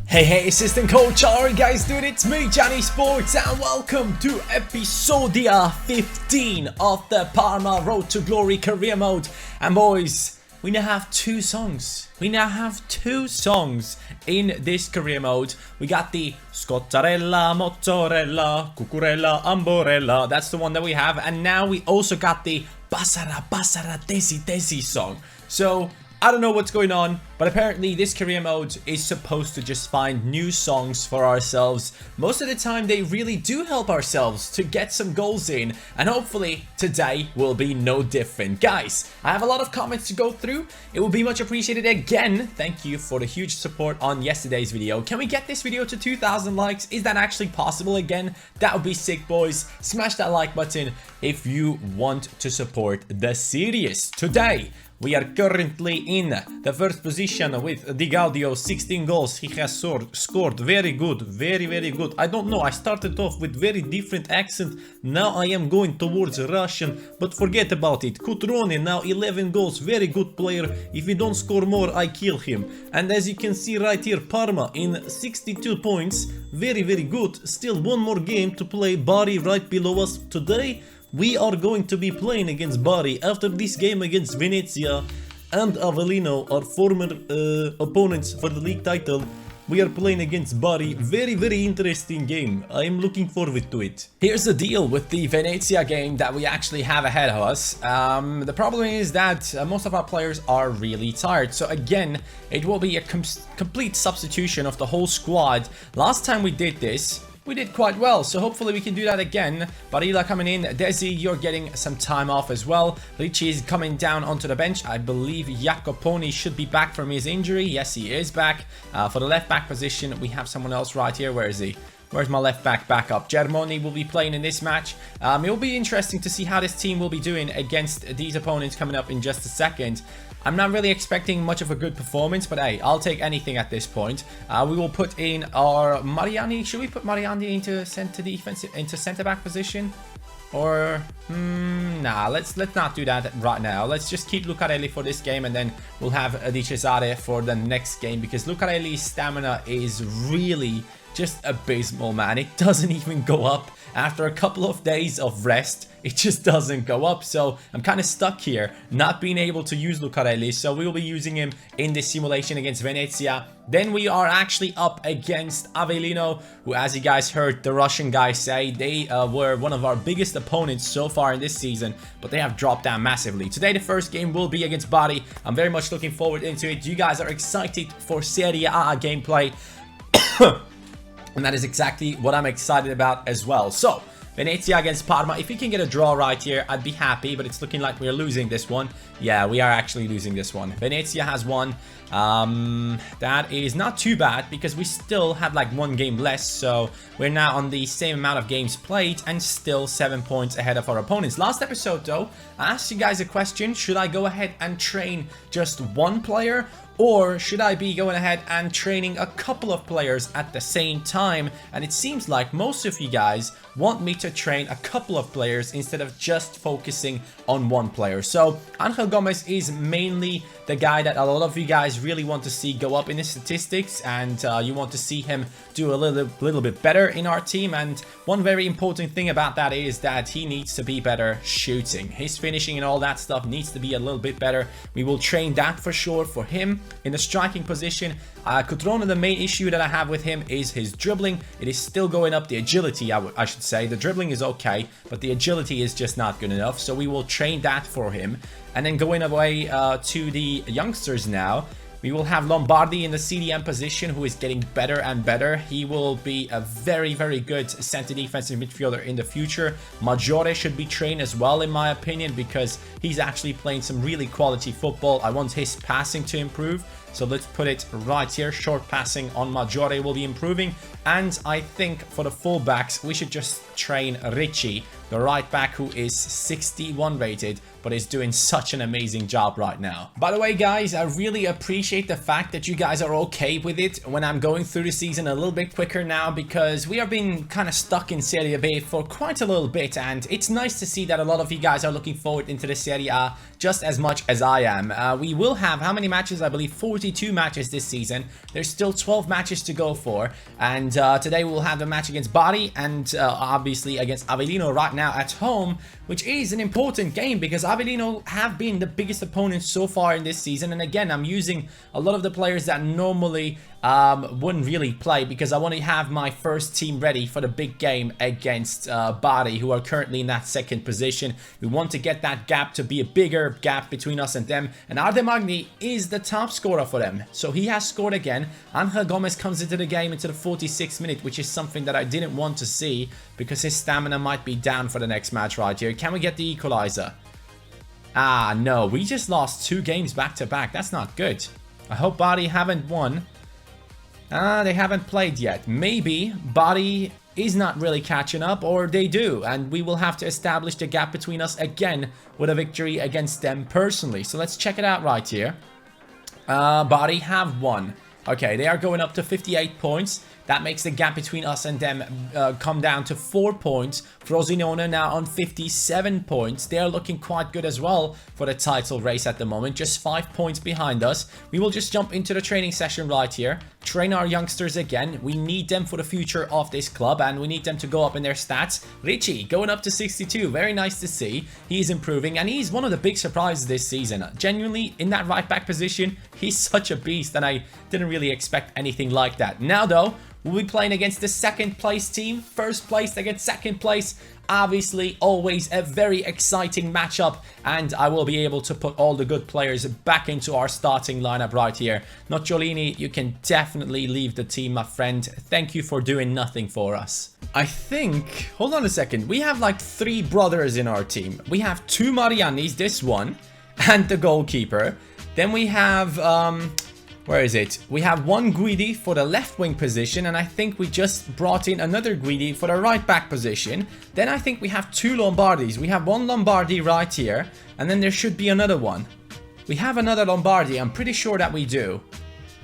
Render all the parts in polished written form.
Hey, assistant coach, how are you guys doing? It's me, Johnny Sports, and welcome to episode 15 of the Parma Road to Glory career mode. And boys, we now have two songs. In this career mode. We got the Scottarella, Mozzarella, Cucurella, Amborella. That's the one that we have. And now we also got the Basara, Desi, Desi song. So I don't know what's going on, but apparently this career mode is supposed to just find new songs for ourselves. Most of the time they really do help ourselves to get some goals in, and hopefully today will be no different. Guys, I have a lot of comments to go through. It will be much appreciated. Again, thank you for the huge support on yesterday's video. Can we get this video to 2,000 likes? Is that actually possible again? That would be sick, boys. Smash that like button if you want to support the series. Today we are currently in the first position with Di Gaudio, 16 goals. He has scored very good, very good. I don't know, I started off with very different accent. Now I am going towards Russian, but forget about it. Cutrone now 11 goals, very good player. If he don't score more, I kill him. And as you can see right here, Parma in 62 points, very good. Still one more game to play. Bari right below us. Today we are going to be playing against Bari. After this game against Venezia and Avellino, our former opponents for the league title, we are playing against Bari. Very interesting game. I am looking forward to it. Here's the deal with the Venezia game that we actually have ahead of us. The problem is that most of our players are really tired. So again, it will be a complete substitution of the whole squad. Last time we did this, we did quite well, so hopefully we can do that again. Barilla coming in. Desi, you're getting some time off as well. Ricci is coming down onto the bench. I believe Jacoponi should be back from his injury. Yes, he is back. For the left back position, we have someone else right here. Where is he? Where's my left back backup? Germoni will be playing in this match. It will be interesting to see how this team will be doing against these opponents coming up in just a second. I'm not really expecting much of a good performance, but hey, I'll take anything at this point. We will put in our Mariani. Should we put Mariani into center back position? Or nah, let's not do that right now. Let's just keep Lucarelli for this game, and then we'll have Di Cesare for the next game, because Lucarelli's stamina is really just abysmal, man. It doesn't even go up. After a couple of days of rest, it just doesn't go up. So I'm kind of stuck here, not being able to use Lucarelli. So we will be using him in this simulation against Venezia. Then we are actually up against Avellino, who, as you guys heard the Russian guys say, they were one of our biggest opponents so far in this season, but they have dropped down massively. Today the first game will be against Bari. I'm very much looking forward into it. You guys are excited for Serie A gameplay. And that is exactly what I'm excited about as well. So, Venezia against Parma. If we can get a draw right here, I'd be happy. But it's looking like we're losing this one. Yeah, we are actually losing this one. Venezia has won. That is not too bad, because we still have like one game less. So, we're now on the same amount of games played and still 7 points ahead of our opponents. Last episode though, I asked you guys a question. Should I go ahead and train just one player, or should I be going ahead and training a couple of players at the same time? And it seems like most of you guys want me to train a couple of players instead of just focusing on one player. So Angel Gomez is mainly the guy that a lot of you guys really want to see go up in his statistics, and you want to see him do a little bit better in our team. And one very important thing about that is that he needs to be better shooting. His finishing and all that stuff needs to be a little bit better. We will train that for sure for him. In the striking position, Cutrone, the main issue that I have with him is his dribbling. It is still going up. The agility, I should say. The dribbling is okay, but the agility is just not good enough. So we will train that for him. And then going away to the youngsters now, we will have Lombardi in the CDM position, who is getting better and better. He will be a very good center defensive midfielder in the future. Maggiore should be trained as well, in my opinion, because he's actually playing some really quality football. I want his passing to improve. So let's put it right here. Short passing on Maggiore will be improving. And I think for the fullbacks, we should just train Ricci the right back who is 61 rated, but is doing such an amazing job right now. By the way, guys, I really appreciate the fact that you guys are okay with it when I'm going through the season a little bit quicker now, because we have been kind of stuck in Serie B for quite a little bit, and it's nice to see that a lot of you guys are looking forward into the Serie A just as much as I am. We will have, how many matches? I believe 42 matches this season. There's still 12 matches to go for, and today we'll have the match against Bari and obviously against Avellino right now at home, which is an important game because Avellino have been the biggest opponents so far in this season. And again, I'm using a lot of the players that normally wouldn't really play because I want to have my first team ready for the big game against Bari, who are currently in that second position. We want to get that gap to be a bigger gap between us and them, and Ardemagni is the top scorer for them, so he has scored again. Angel Gomez comes into the game into the 46th minute, which is something that I didn't want to see because his stamina might be down for the next match right here. Can we get the equalizer? Ah, no, we just lost 2 games back to back. That's not good. I hope Bari haven't won. They haven't played yet. Maybe Bari is not really catching up, or they do, and we will have to establish the gap between us again with a victory against them personally. So let's check it out right here. Bari have won. Okay, they are going up to 58 points. That makes the gap between us and them come down to 4 points. Frosinone now on 57 points. They are looking quite good as well for the title race at the moment. Just 5 points behind us. We will just jump into the training session right here. Train our youngsters again. We need them for the future of this club, and we need them to go up in their stats. Ricci going up to 62. Very nice to see. He's improving, and he's one of the big surprises this season. Genuinely, in that right back position, he's such a beast, and I didn't really expect anything like that. Now, though, we'll be playing against the second place team. First place against second place. Obviously, always a very exciting matchup. And I will be able to put all the good players back into our starting lineup right here. Nocciolini, you can definitely leave the team, my friend. Thank you for doing nothing for us. I think... Hold on a second. We have like 3 brothers in our team. We have 2 Mariannis, this one, and the goalkeeper. Then we have... where is it? We have 1 Guidi for the left wing position, and I think we just brought in another Guidi for the right back position. Then I think we have 2 Lombardis. We have 1 Lombardi right here, and then there should be another one. We have another Lombardi, I'm pretty sure that we do.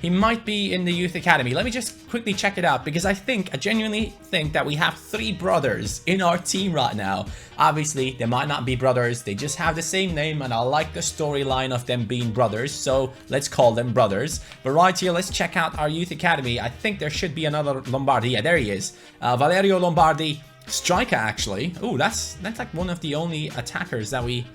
He might be in the youth academy. Let me just quickly check it out, because I genuinely think that we have 3 brothers in our team right now. Obviously, they might not be brothers. They just have the same name, and I like the storyline of them being brothers, so let's call them brothers. But right here, let's check out our youth academy. I think there should be another Lombardi. Yeah, there he is. Valerio Lombardi, striker actually. Oh, that's like one of the only attackers that we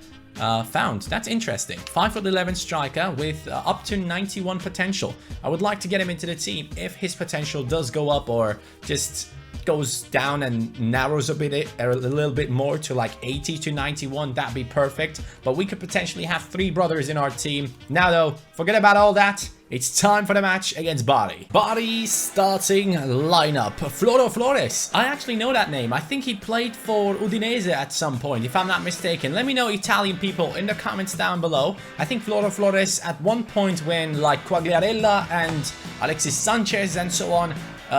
found. That's interesting. 5'11" striker with up to 91 potential. I would like to get him into the team if his potential does go up or just goes down and narrows a little bit more to like 80 to 91. That'd be perfect. But we could potentially have 3 brothers in our team. Now though, forget about all that. It's time for the match against Bari. Bari starting lineup. Floro Flores. I actually know that name. I think he played for Udinese at some point, if I'm not mistaken. Let me know, Italian people, in the comments down below. I think Floro Flores at one point when like Quagliarella and Alexis Sanchez and so on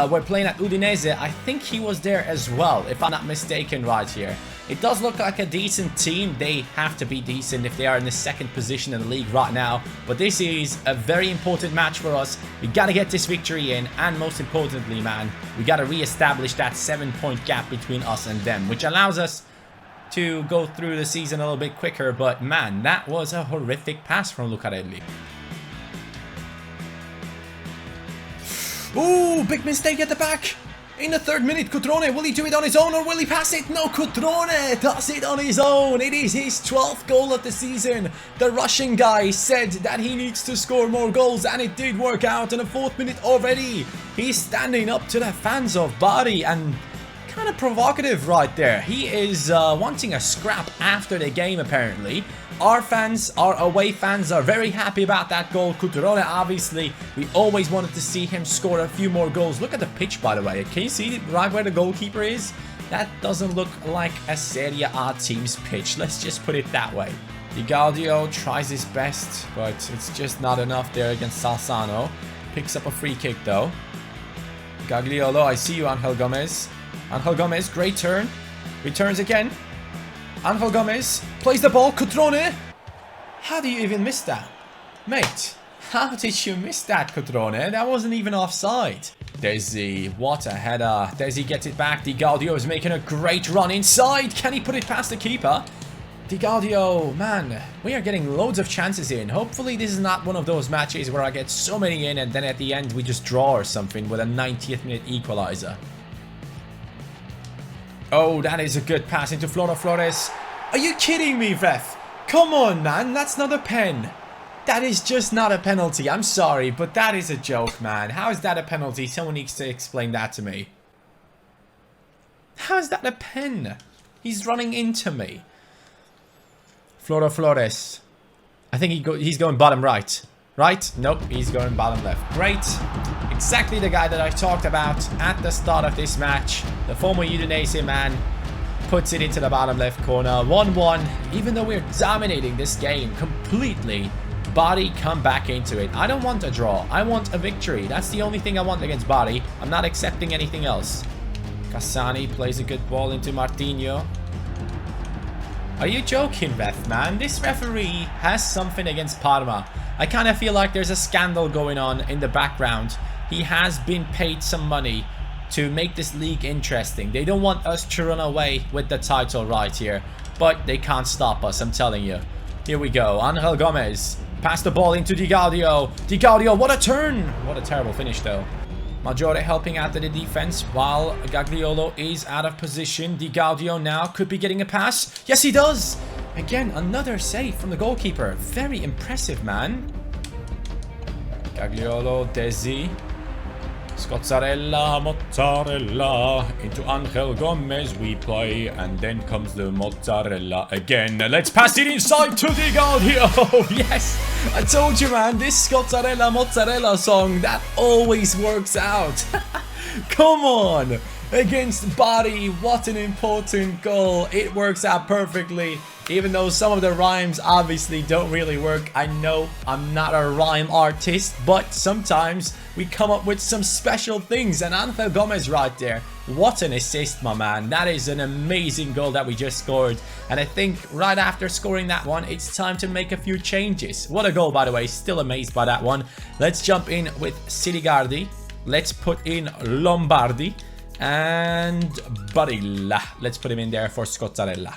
were playing at Udinese, I think he was there as well, if I'm not mistaken right here. It does look like a decent team. They have to be decent if they are in the second position in the league right now. But this is a very important match for us. We got to get this victory in. And most importantly, man, we got to re-establish that 7-point gap between us and them, which allows us to go through the season a little bit quicker. But man, that was a horrific pass from Lucarelli. Ooh, big mistake at the back. In the 3rd minute, Cutrone, will he do it on his own or will he pass it? No, Cutrone does it on his own. It is his 12th goal of the season. The Russian guy said that he needs to score more goals, and it did work out in the 4th minute already. He's standing up to the fans of Bari and kind of provocative right there. He is wanting a scrap after the game, apparently. Our fans, our away fans, are very happy about that goal. Cutrone, obviously, we always wanted to see him score a few more goals. Look at the pitch, by the way. Can you see right where the goalkeeper is? That doesn't look like a Serie A team's pitch. Let's just put it that way. Igaldio tries his best, but it's just not enough there against Salzano. Picks up a free kick, though. Gagliolo, I see you, Angel Gomez. Angel Gomez, great turn. Returns again. Angel Gomez plays the ball. Cutrone. How do you even miss that? Mate, how did you miss that, Cutrone? That wasn't even offside. Desi, what a header. Desi gets it back. Di Gaudio is making a great run inside. Can he put it past the keeper? Di Gaudio, man, we are getting loads of chances in. Hopefully this is not one of those matches where I get so many in and then at the end we just draw or something with a 90th minute equalizer. Oh, that is a good pass into Flores. Are you kidding me, ref? Come on, man, that's not a pen. That is just not a penalty. I'm sorry, but that is a joke, man. How is that a penalty? Someone needs to explain that to me. How is that a pen? He's running into me. Flores. I think he's going bottom right. Right? Nope, he's going bottom left. Great. Exactly the guy that I talked about at the start of this match. The former Udinese man puts it into the bottom left corner. 1-1. Even though we're dominating this game completely, Bari come back into it. I don't want a draw. I want a victory. That's the only thing I want against Bari. I'm not accepting anything else. Cassani plays a good ball into Martinho. Are you joking, ref, man? This referee has something against Parma. I kind of feel like there's a scandal going on in the background. He has been paid some money to make this league interesting. They don't want us to run away with the title right here. But they can't stop us, I'm telling you. Here we go. Angel Gomez. Pass the ball into Di Gaudio. Di Gaudio, what a turn! What a terrible finish, though. Maggiore helping out the defense while Gagliolo is out of position. Di Gaudio now could be getting a pass. Yes, he does! Again, another save from the goalkeeper. Very impressive, man. Gagliolo, Desi. Scozzarella, mozzarella. Into Angel Gomez we play. And then comes the mozzarella again. Let's pass it inside to Di Gaudio. Yes, I told you, man. This Scozzarella, mozzarella song, that always works out. Come on. Against Bari, what an important goal. It works out perfectly. Even though some of the rhymes obviously don't really work. I know I'm not a rhyme artist, but sometimes we come up with some special things. And Angel Gomez right there. What an assist, my man. That is an amazing goal that we just scored. And I think right after scoring that one, it's time to make a few changes. What a goal, by the way. Still amazed by that one. Let's jump in with Siligardi. Let's put in Lombardi. And Barilla. Let's put him in there for Scozzarella.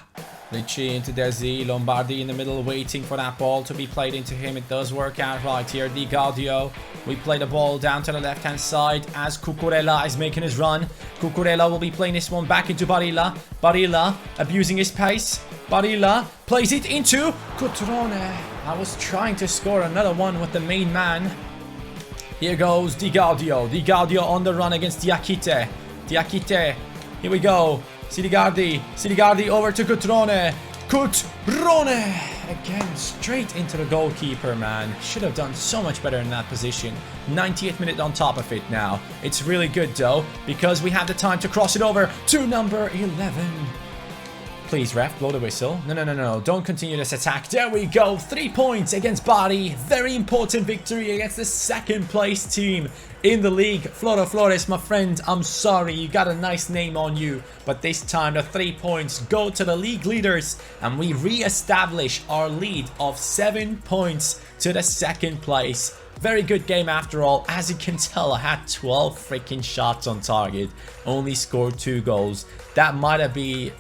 Ricci into Desi. Lombardi in the middle waiting for that ball to be played into him. It does work out right here. Di Gaudio. We play the ball down to the left-hand side as Cucurella is making his run. Cucurella will be playing this one back into Barilla. Barilla abusing his pace. Barilla plays it into Cutrone. I was trying to score another one with the main man. Here goes Di Gaudio. Di Gaudio on the run against Diakite. Diakite, here we go. Siligardi, Siligardi over to Cutrone. Cutrone! Again, straight into the goalkeeper, man. Should have done so much better in that position. 90th minute on top of it now. It's really good, though, because we have the time to cross it over to number 11. Please, ref, blow the whistle. No. Don't continue this attack. There we go. 3 points against Bari. Very important victory against the second place team in the league. Flores, my friend, I'm sorry. You got a nice name on you. But this time, the 3 points go to the league leaders. And we re-establish our lead of 7 points to the second place. Very good game after all. As you can tell, I had 12 freaking shots on target. Only scored 2 goals. That might be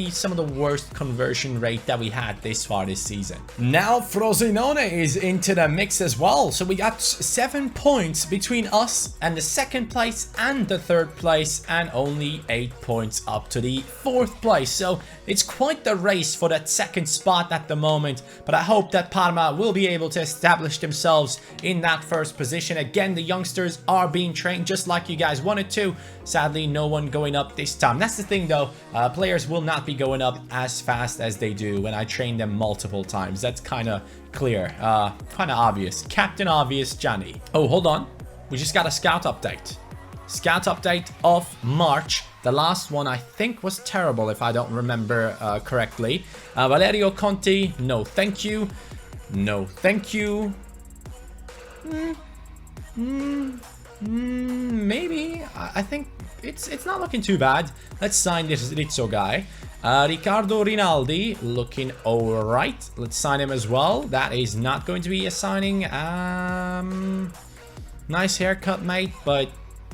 some of the worst conversion rate that we had this far this season. Now Frosinone is into the mix as well. So we got 7 points between us and the second place and the third place, and only 8 points up to the 4th place. So it's quite the race for that second spot at the moment. But I hope that Parma will be able to establish themselves in that first position. Again, the youngsters are being trained just like you guys wanted to. Sadly, no one going up this time. That's the thing though, players will not be going up as fast as they do when I train them multiple times. That's kind of clear, kind of obvious. Captain Obvious Johnny. Oh, hold on. We just got a scout update. Scout update of March. The last one I think was terrible if I don't remember correctly. Valerio Conti, no thank you. No thank you. Maybe. I think it's not looking too bad. Let's sign this Rizzo guy. Ricardo Rinaldi looking alright. Let's sign him as well. That is not going to be a signing. Nice haircut, mate, but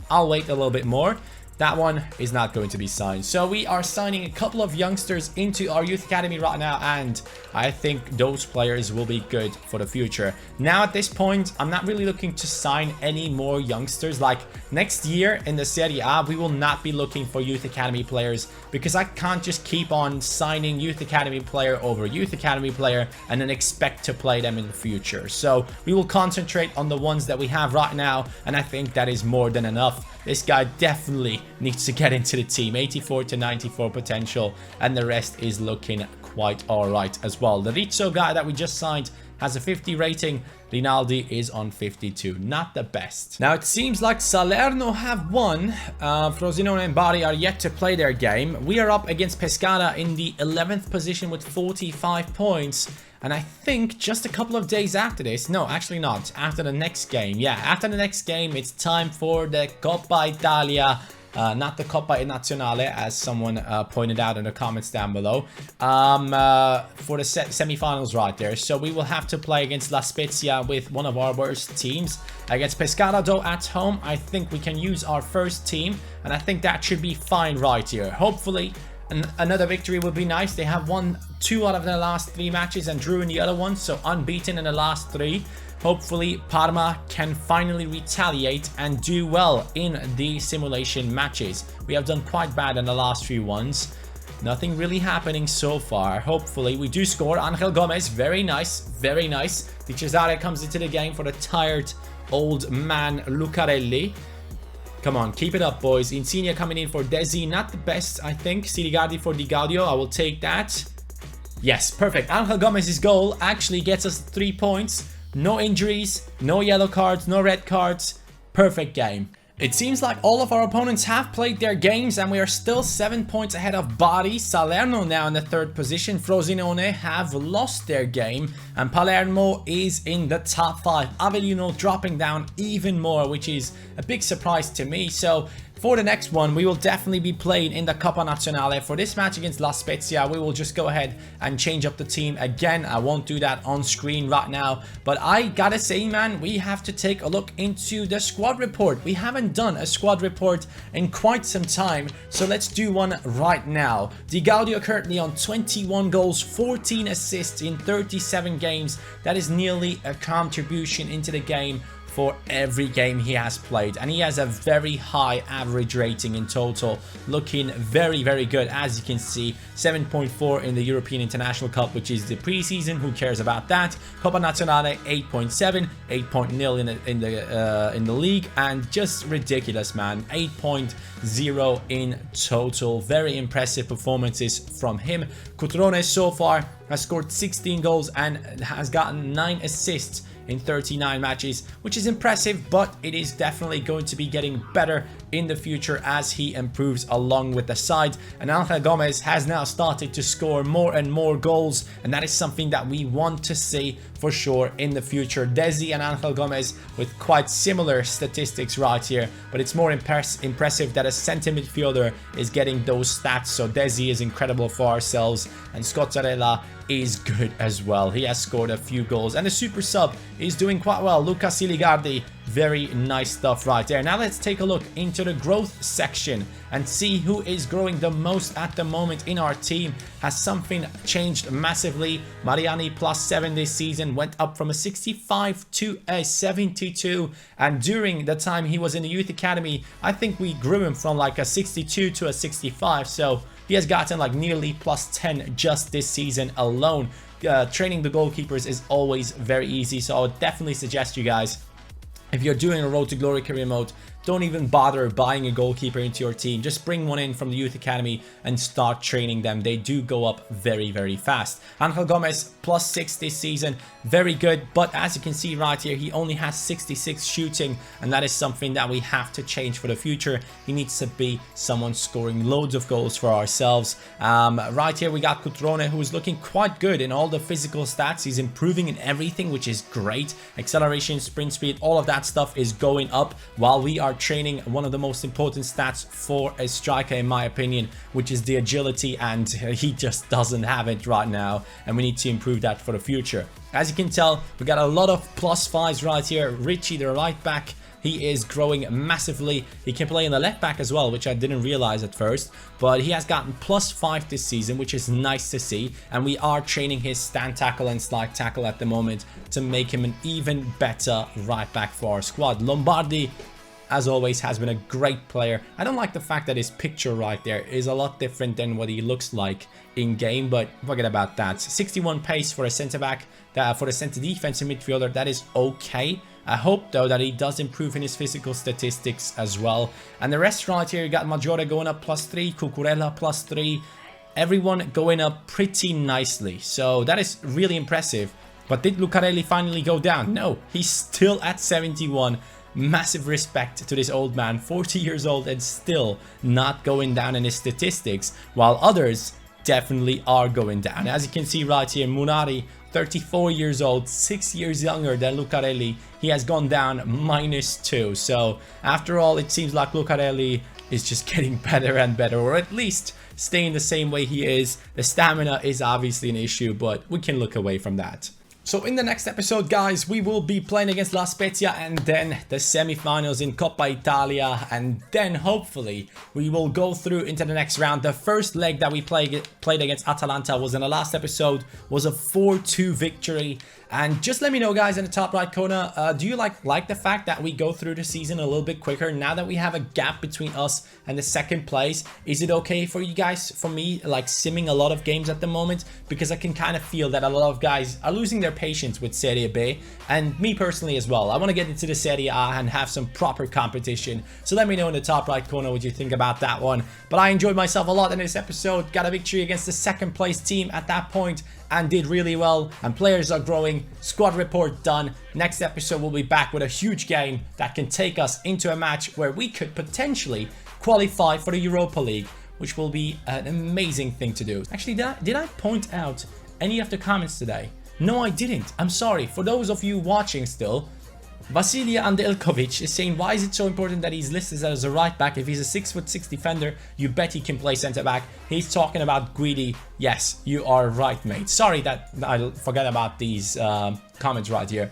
I'll wait a little bit more. That one is not going to be signed. So we are signing a couple of youngsters into our youth academy right now, and I think those players will be good for the future. Now at this point, I'm not really looking to sign any more youngsters. Like next year in the Serie A, we will not be looking for youth academy players, because I can't just keep on signing youth academy player over youth academy player and then expect to play them in the future. So we will concentrate on the ones that we have right now, and I think that is more than enough. This guy definitely needs to get into the team. 84 to 94 potential, and the rest is looking quite alright as well. The Rizzo guy that we just signed has a 50 rating. Rinaldi is on 52. Not the best. Now it seems like Salerno have won. Frosinone and Bari are yet to play their game. We are up against Pescara in the 11th position with 45 points. And I think just a couple of days after this, no, actually not, after the next game. Yeah, after the next game, it's time for the Coppa Italia. Not the Coppa Nazionale, as someone pointed out in the comments down below, for the semi-finals right there. So we will have to play against La Spezia with one of our worst teams. Against Pescara, though, at home, I think we can use our first team, and I think that should be fine right here. Hopefully, another victory would be nice. They have won 2 out of their last 3 matches and drew in the other one, so unbeaten in the last 3. Hopefully, Parma can finally retaliate and do well in the simulation matches. We have done quite bad in the last few ones. Nothing really happening so far. Hopefully, we do score. Angel Gomez, very nice, very nice. Di Cesare comes into the game for the tired old man Lucarelli. Come on, keep it up, boys. Insigne coming in for Desi. Not the best, I think. Siligardi for Di Gaudio. I will take that. Yes, perfect. Angel Gomez's goal actually gets us 3 points. No injuries, no yellow cards, no red cards. Perfect game. It seems like all of our opponents have played their games, and we are still 7 points ahead of Bari. Salerno now in the 3rd position. Frosinone have lost their game, and Palermo is in the top 5. Avellino dropping down even more, which is a big surprise to me. So for the next one, we will definitely be playing in the Coppa Nazionale. For this match against La Spezia, we will just go ahead and change up the team again. I won't do that on screen right now, but I gotta say, man, we have to take a look into the squad report. We haven't done a squad report in quite some time, so let's do one right now. Di Gaudio currently on 21 goals, 14 assists in 37 games. That is nearly a contribution into the game for every game he has played, and he has a very high average rating in total, looking very, very good. As you can see, 7.4 in the European International Cup, which is the preseason. Who cares about that? Coppa Nazionale 8.7, 8.0 in the league, and just ridiculous, man. 8.0 in total. Very impressive performances from him. Cutrone so far has scored 16 goals and has gotten 9 assists in 39 matches, which is impressive, but it is definitely going to be getting better in the future as he improves along with the side. And Angel Gomez has now started to score more and more goals, and that is something that we want to see for sure in the future. Desi and Angel Gomez with quite similar statistics right here, but it's more impressive that a center midfielder is getting those stats. So Desi is incredible for ourselves, and Scozzarella is good as well. He has scored a few goals, and the super sub is doing quite well. Luca Siligardi, very nice stuff right there. Now let's take a look into the growth section and see who is growing the most at the moment in our team. Has something changed massively? Mariani +7 this season, went up from a 65 to a 72, and during the time he was in the youth academy, I think we grew him from like a 62 to a 65, so he has gotten like nearly +10 just this season alone. Training the goalkeepers is always very easy, so I would definitely suggest you guys, if you're doing a Road to Glory career mode, don't even bother buying a goalkeeper into your team. Just bring one in from the youth academy and start training them. They do go up very, very fast. Angel Gomez +6 this season. Very good. But as you can see right here, he only has 66 shooting. And that is something that we have to change for the future. He needs to be someone scoring loads of goals for ourselves. Right here, we got Cutrone, who is looking quite good in all the physical stats. He's improving in everything, which is great. Acceleration, sprint speed, all of that stuff is going up while we are training one of the most important stats for a striker, in my opinion, which is the agility, and he just doesn't have it right now, and we need to improve that for the future. As you can tell, we got a lot of +5s right here. Richie, the right back, he is growing massively. He can play in the left back as well, which I didn't realize at first. But he has gotten +5 this season, which is nice to see. And we are training his stand tackle and slide tackle at the moment to make him an even better right back for our squad. Lombardi, as always, has been a great player. I don't like the fact that his picture right there is a lot different than what he looks like in game, but forget about that. 61 pace for a centre back, for the centre defensive midfielder, that is okay. I hope though that he does improve in his physical statistics as well. And the rest right here, you got Maggiore going up +3, Cucurella +3, everyone going up pretty nicely. So that is really impressive. But did Lucarelli finally go down? No, he's still at 71. Massive respect to this old man, 40 years old and still not going down in his statistics, while others definitely are going down. As you can see right here, Munari, 34 years old, 6 years younger than Lucarelli. He has gone down -2. So after all, it seems like Lucarelli is just getting better and better, or at least staying the same way he is. The stamina is obviously an issue, but we can look away from that. So in the next episode, guys, we will be playing against La Spezia and then the semi-finals in Coppa Italia, and then hopefully we will go through into the next round. The first leg that we played against Atalanta was in the last episode, was a 4-2 victory. And just let me know, guys, in the top right corner, do you like the fact that we go through the season a little bit quicker now that we have a gap between us and the second place? Is it okay for you guys, for me, like simming a lot of games at the moment? Because I can kind of feel that a lot of guys are losing their patience with Serie B, and me personally as well. I want to get into the Serie A and have some proper competition. So let me know in the top right corner what you think about that one. But I enjoyed myself a lot in this episode. Got a victory against the second place team at that point and did really well, and players are growing. Squad report done. Next episode we'll be back with a huge game that can take us into a match where we could potentially qualify for the Europa League, which will be an amazing thing to do. Actually, did I point out any of the comments today? No, I didn't. I'm sorry. For those of you watching still, Vasilia Andelkovic is saying, why is it so important that he's listed as a right back? If he's a 6'6" defender, you bet he can play centre back. He's talking about Guidi. Yes, you are right, mate. Sorry that I forgot about these comments right here.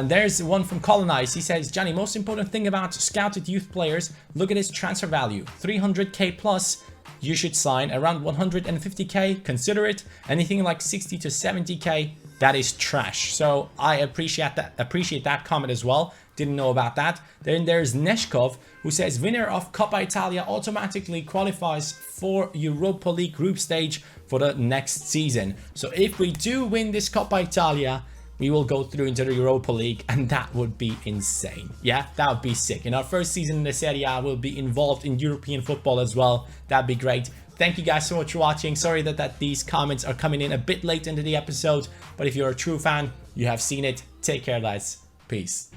There's one from Colonize. He says, Johnny, most important thing about scouted youth players, look at his transfer value. 300k plus. You should sign around 150k. Consider it. Anything like 60 to 70k. That is trash. So I appreciate that comment as well. Didn't know about that. Then there's Neshkov, who says winner of Coppa Italia automatically qualifies for Europa League group stage for the next season. So if we do win this Coppa Italia, we will go through into the Europa League, and that would be insane. Yeah, that would be sick. In our first season in the Serie A, we'll be involved in European football as well. That'd be great. Thank you guys so much for watching. Sorry that these comments are coming in a bit late into the episode, but if you're a true fan, you have seen it. Take care, lads. Peace.